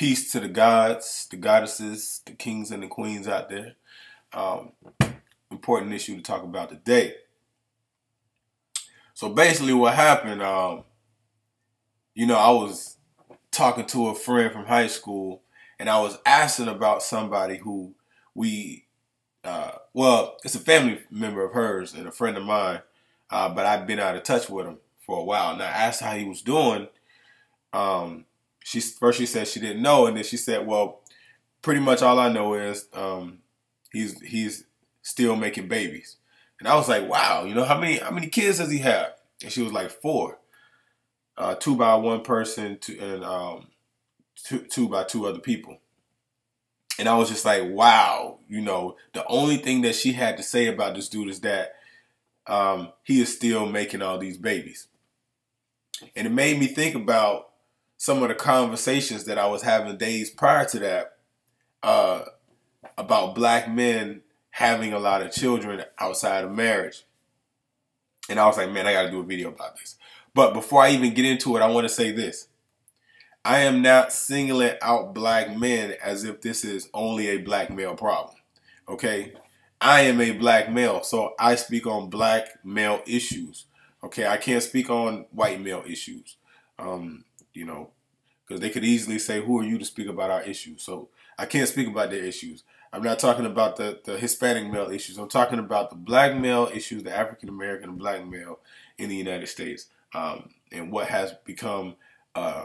Peace to the gods, the goddesses, the kings and the queens out there. Um, Important issue to talk about today. So basically what happened, I was talking to a friend from high school, and I was asking about somebody who it's a family member of hers and a friend of mine, but I've been out of touch with him for a while. And I asked how he was doing. She said she didn't know, and then she said, well, pretty much all I know is he's still making babies. And I was like, wow, how many kids does he have? And she was like, 4. 2 by one person, and two by 2 other people. And I was just like, wow, the only thing that she had to say about this dude is that he is still making all these babies. And it made me think about some of the conversations that I was having days prior to that about black men having a lot of children outside of marriage. And I was like, man, I got to do a video about this. But before I even get into it, I want to say this. I am not singling out black men as if this is only a black male problem. Okay? I am a black male, so I speak on black male issues. Okay? I can't speak on white male issues. Because they could easily say, who are you to speak about our issues? So I can't speak about their issues. I'm not talking about the Hispanic male issues. I'm talking about the black male issues, the African American black male in the United States, and what has become a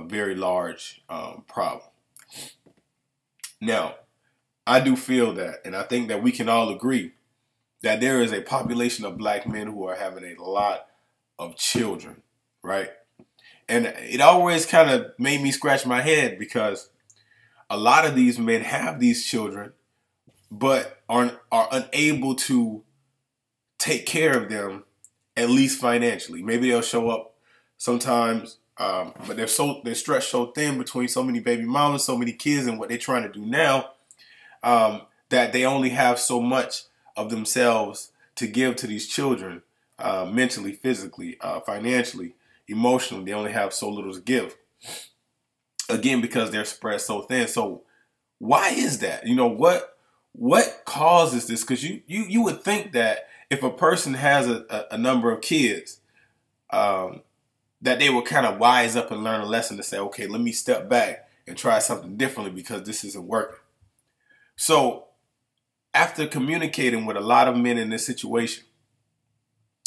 very large problem. Now, I do feel that, and I think that we can all agree that there is a population of black men who are having a lot of children, right? And it always kind of made me scratch my head because a lot of these men have these children, but are unable to take care of them, at least financially. Maybe they'll show up sometimes, but they're stretched so thin between so many baby mamas, so many kids, and what they're trying to do now, that they only have so much of themselves to give to these children, mentally, physically, financially, emotionally. They only have so little to give. Again, because they're spread so thin. So why is that? What causes this? Because you would think that if a person has a number of kids, that they will kind of wise up and learn a lesson to say, okay, let me step back and try something differently because this isn't working. So after communicating with a lot of men in this situation,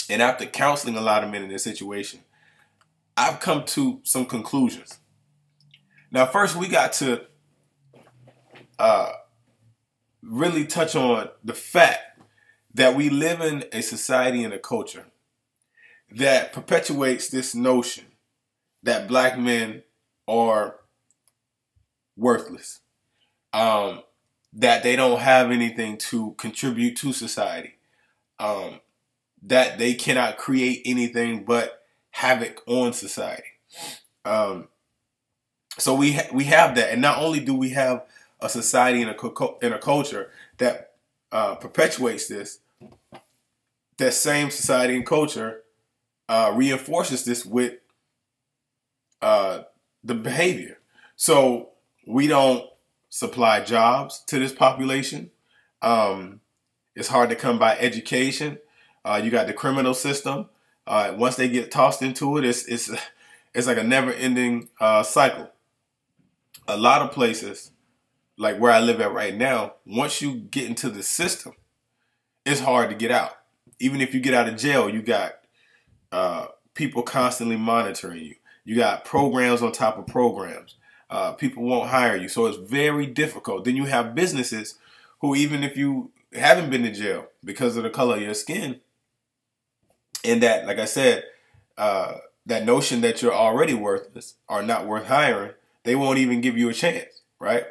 and after counseling a lot of men in this situation, I've come to some conclusions. Now, first, we got to really touch on the fact that we live in a society and a culture that perpetuates this notion that black men are worthless, that they don't have anything to contribute to society, that they cannot create anything but havoc on society. So we have that, and not only do we have a society and a culture that perpetuates this, that same society and culture reinforces this with the behavior. So we don't supply jobs to this population. It's hard to come by education. You got the criminal system. Once they get tossed into it, it's like a never-ending cycle. A lot of places, like where I live at right now, once you get into the system, it's hard to get out. Even if you get out of jail, you got people constantly monitoring you. You got programs on top of programs. People won't hire you. So it's very difficult. Then you have businesses who, even if you haven't been to jail because of the color of your skin, and that, like I said, that notion that you're already worthless or not worth hiring, they won't even give you a chance, right?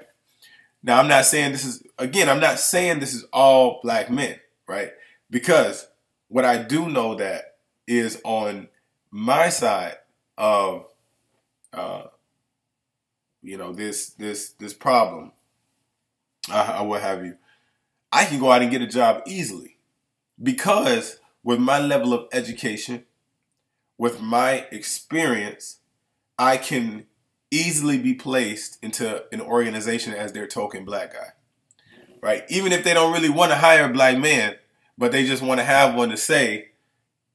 Now, I'm not saying this is all black men, right? Because what I do know that is on my side of, this problem, what have you, I can go out and get a job easily because with my level of education, with my experience, I can easily be placed into an organization as their token black guy, right? Even if they don't really want to hire a black man, but they just want to have one to say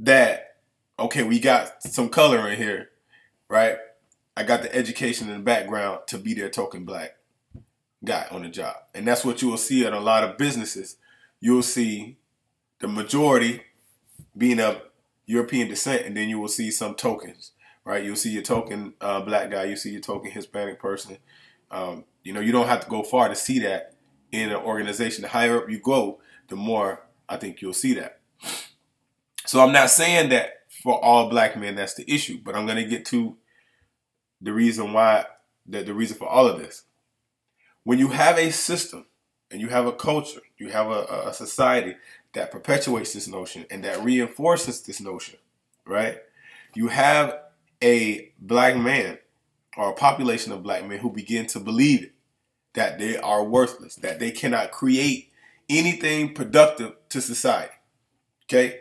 that, okay, we got some color in here, right? I got the education in the background to be their token black guy on the job. And that's what you will see at a lot of businesses. You'll see the majority being of European descent, and then you will see some tokens, right? You'll see your token black guy, you see your token Hispanic person. You know, you don't have to go far to see that in an organization. The higher up you go, the more I think you'll see that. So I'm not saying that for all black men that's the issue, but I'm going to get to the reason why, the reason for all of this. When you have a system and you have a culture, you have a society that perpetuates this notion and that reinforces this notion, right? You have a black man or a population of black men who begin to believe it, that they are worthless, that they cannot create anything productive to society, okay?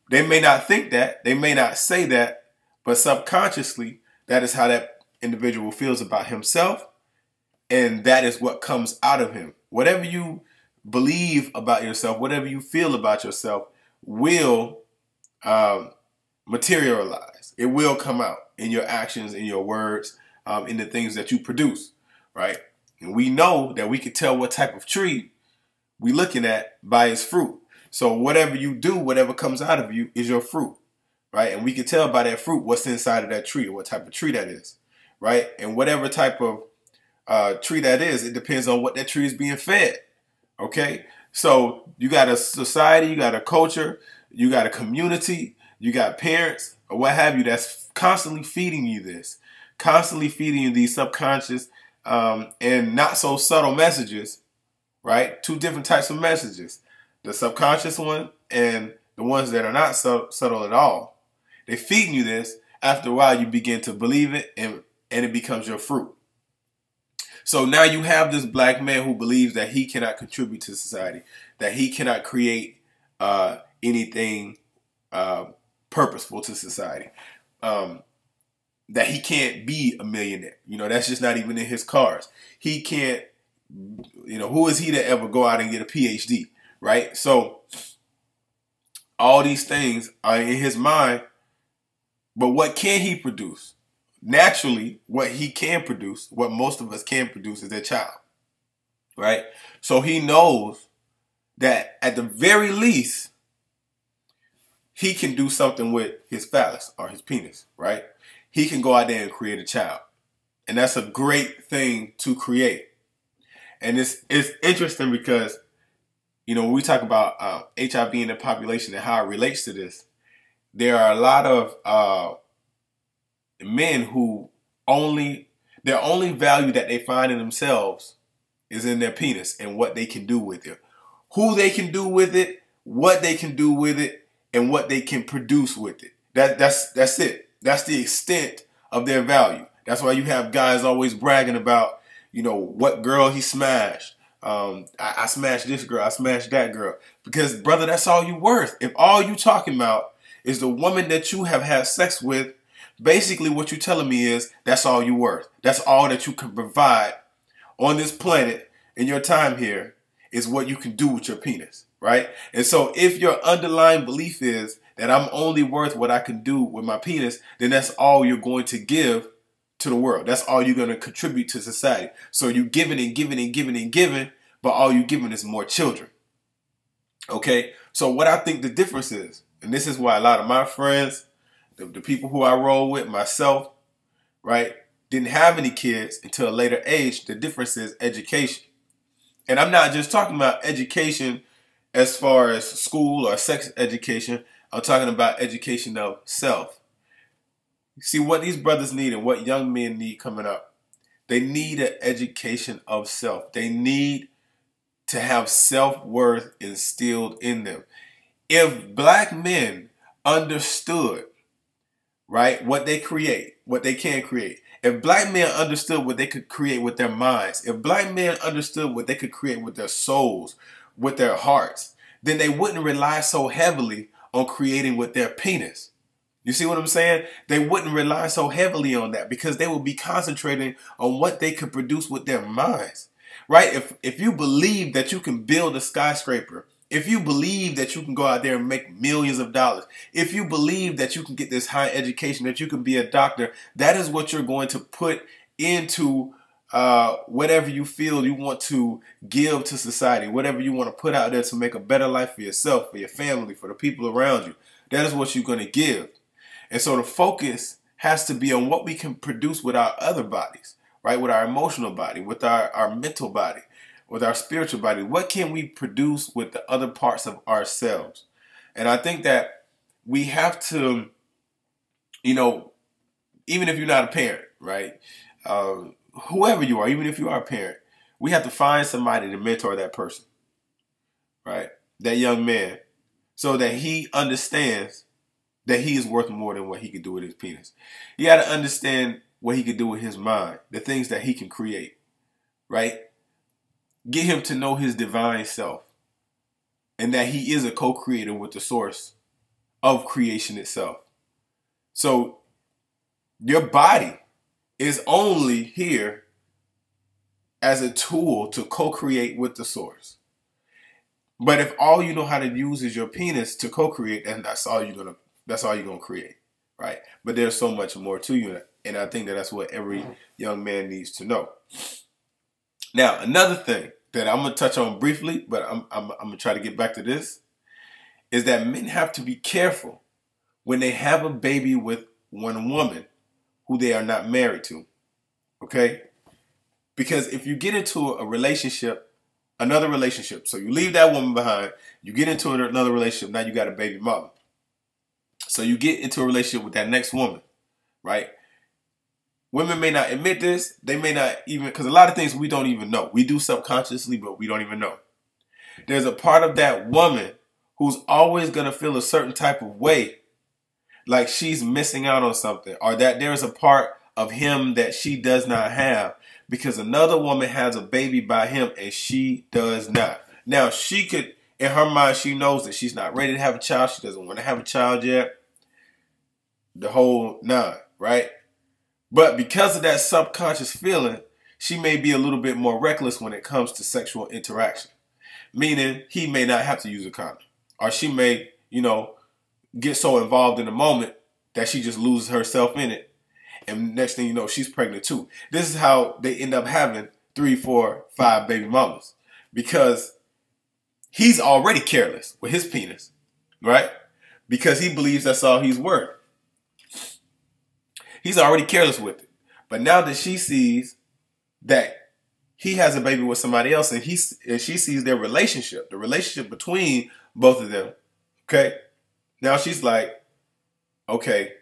They may not think that, they may not say that, but subconsciously, that is how that individual feels about himself, and that is what comes out of him. Whatever you believe about yourself, whatever you feel about yourself will materialize. It will come out in your actions, in your words, in the things that you produce, right? And we know that we can tell what type of tree we're looking at by its fruit. So whatever you do, whatever comes out of you is your fruit, right? And we can tell by that fruit what's inside of that tree, or what type of tree that is, right? And whatever type of tree that is, it depends on what that tree is being fed, okay? So you got a society, you got a culture, you got a community, you got parents, or what have you, that's constantly feeding you this, constantly feeding you these subconscious and not so subtle messages, right? Two different types of messages. The subconscious one and the ones that are not subtle at all. They're feeding you this. After a while, you begin to believe it, and it becomes your fruit. So now you have this black man who believes that he cannot contribute to society, that he cannot create anything purposeful to society, that he can't be a millionaire. You know, that's just not even in his cards. He can't, you know, who is he to ever go out and get a PhD? Right? So all these things are in his mind, but what can he produce? Naturally, what he can produce, what most of us can produce, is their child, right? So he knows that at the very least, he can do something with his phallus or his penis, right? He can go out there and create a child. And that's a great thing to create. And it's interesting because, you know, when we talk about HIV in the population and how it relates to this, there are a lot of men who their only value that they find in themselves is in their penis and what they can do with it. Who they can do with it, what they can do with it, and what they can produce with it. That's it. That's the extent of their value. That's why you have guys always bragging about, you know, what girl he smashed. I smashed this girl, I smashed that girl. Because, brother, that's all you worth. If all you talking about is the woman that you have had sex with, basically what you're telling me is that's all you worth. That's all that you can provide on this planet in your time here is what you can do with your penis, right? And so if your underlying belief is that I'm only worth what I can do with my penis, then that's all you're going to give to the world. That's all you're going to contribute to society. So you giving and giving and giving and giving, but all you're giving is more children. Okay? So what I think the difference is, and this is why a lot of my friends, the people who I roll with, myself, right, didn't have any kids until a later age. The difference is education. And I'm not just talking about education as far as school or sex education. I'm talking about education of self. See, what these brothers need and what young men need coming up, they need an education of self. They need to have self-worth instilled in them. If black men understood, right, what they create, what they can create, if black men understood what they could create with their minds, if black men understood what they could create with their souls, with their hearts, then they wouldn't rely so heavily on creating with their penis. You see what I'm saying? They wouldn't rely so heavily on that because they would be concentrating on what they could produce with their minds, right? If you believe that you can build a skyscraper, if you believe that you can go out there and make millions of dollars, if you believe that you can get this high education, that you can be a doctor, that is what you're going to put into whatever you feel you want to give to society, whatever you want to put out there to make a better life for yourself, for your family, for the people around you. That is what you're going to give. And so the focus has to be on what we can produce with our other bodies, right? With our emotional body, with our mental body, with our spiritual body. What can we produce with the other parts of ourselves? And I think that we have to, you know, even if you're not a parent, right? Whoever you are, even if you are a parent, we have to find somebody to mentor that person, right? That young man, so that he understands that he is worth more than what he could do with his penis. He got to understand what he could do with his mind, the things that he can create, right? Get him to know his divine self and that he is a co-creator with the source of creation itself. So your body is only here as a tool to co-create with the source. But if all you know how to use is your penis to co-create, then that's all you're gonna create, right? But there's so much more to you, and I think that that's what every young man needs to know. Now, another thing that I'm gonna touch on briefly, but I'm gonna try to get back to this, is that men have to be careful when they have a baby with one woman who they are not married to, okay? Because if you get into a relationship, another relationship, so you leave that woman behind, you get into another relationship, now you got a baby mama. So you get into a relationship with that next woman, right? Women may not admit this. They may not even, because a lot of things we don't even know. We do subconsciously, but we don't even know. There's a part of that woman who's always going to feel a certain type of way, like she's missing out on something, or that there's a part of him that she does not have because another woman has a baby by him and she does not. Now, she could, in her mind, she knows that she's not ready to have a child. She doesn't want to have a child yet. The whole nine, right? But because of that subconscious feeling, she may be a little bit more reckless when it comes to sexual interaction. Meaning, he may not have to use a condom. Or she may, get so involved in the moment that she just loses herself in it. And next thing you know, she's pregnant too. This is how they end up having 3, 4, 5 baby mamas. Because he's already careless with his penis, right? Because he believes that's all he's worth. He's already careless with it. But now that she sees that he has a baby with somebody else and she sees their relationship, the relationship between both of them, okay? Now she's like, okay,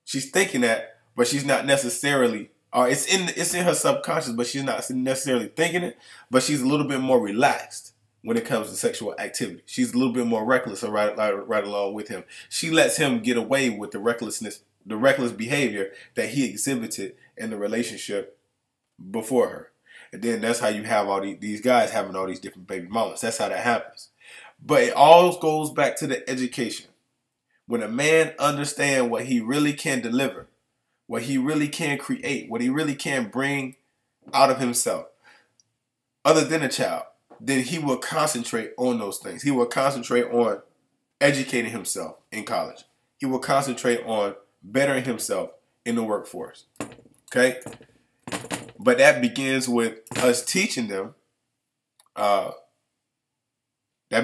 she's thinking that, but she's not necessarily, or it's in her subconscious, but she's not necessarily thinking it, but she's a little bit more relaxed when it comes to sexual activity. She's a little bit more reckless right along with him. She lets him get away with the reckless behavior that he exhibited in the relationship before her. And then that's how you have all these guys having all these different baby mamas. That's how that happens. But it all goes back to the education. When a man understands what he really can deliver, what he really can create, what he really can bring out of himself, other than a child, then he will concentrate on those things. He will concentrate on educating himself in college. He will concentrate on bettering himself in the workforce. Okay? But that begins with us teaching them. That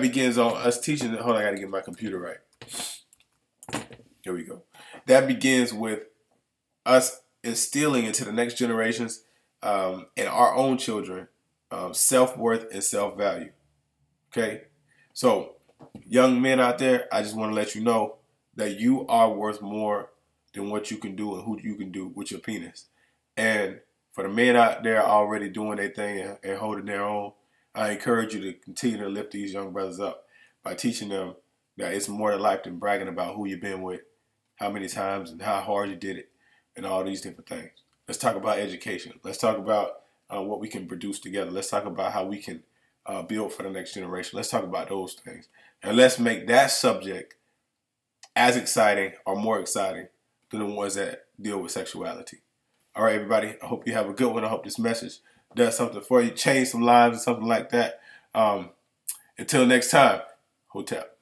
begins on us teaching them. Hold on, I got to get my computer right. Here we go. That begins with us instilling into the next generations and our own children self-worth and self-value. Okay? So, young men out there, I just want to let you know that you are worth more than what you can do and who you can do with your penis. And for the men out there already doing their thing and holding their own, I encourage you to continue to lift these young brothers up by teaching them that it's more to life than bragging about who you've been with, how many times and how hard you did it, and all these different things. Let's talk about education. Let's talk about what we can produce together. Let's talk about how we can build for the next generation. Let's talk about those things. And let's make that subject as exciting or more exciting than the ones that deal with sexuality. All right, everybody. I hope you have a good one. I hope this message does something for you, change some lives or something like that. Until next time, Hotep.